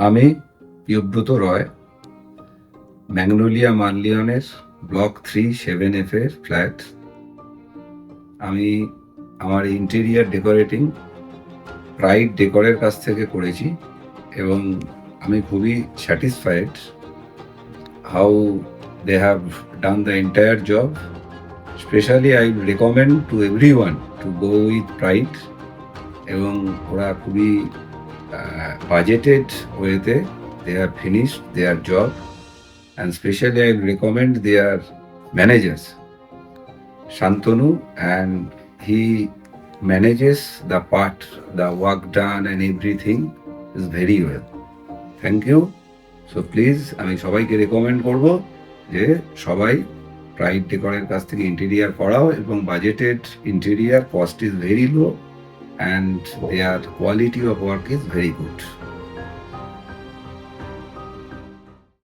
আমি প্রিয়ব্রত রয়, magnolia মানলিয়নের block 3-7F এর flat. আমি আমার ইন্টেরিয়ার ডেকোরেটিং প্রাইড ডেকোরের কাছ থেকে করেছি এবং আমি খুবই satisfied how they have done the entire job. Specially I recommend to everyone to go with pride, এবং ওরা খুবই বাজেটেড ওয়েতে they have finished their job, and especially I recommend their managers Shantanu, and he manages the part, the work done and everything is very well. Thank you. So please আমি সবাইকে recommend করব যে সবাই pride ডেকোরের কাছ থেকে interior করাও, এবং budgeted interior, cost is very low and their quality of work is very good.